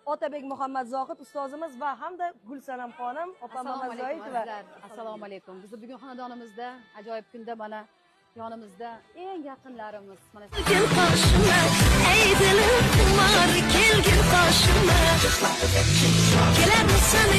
Otabek Muhammad Zohid ustozimiz va hamda Gulsanam xonim, opa Mamazoitova. Assalomu alaykum. Biz bugun xonadonimizda ajoyib kunda mana yonimizda eng yaqinlarimiz mana Kelgin qoshima, ey dilim xumor, kelgin qoshima. Kelarmisan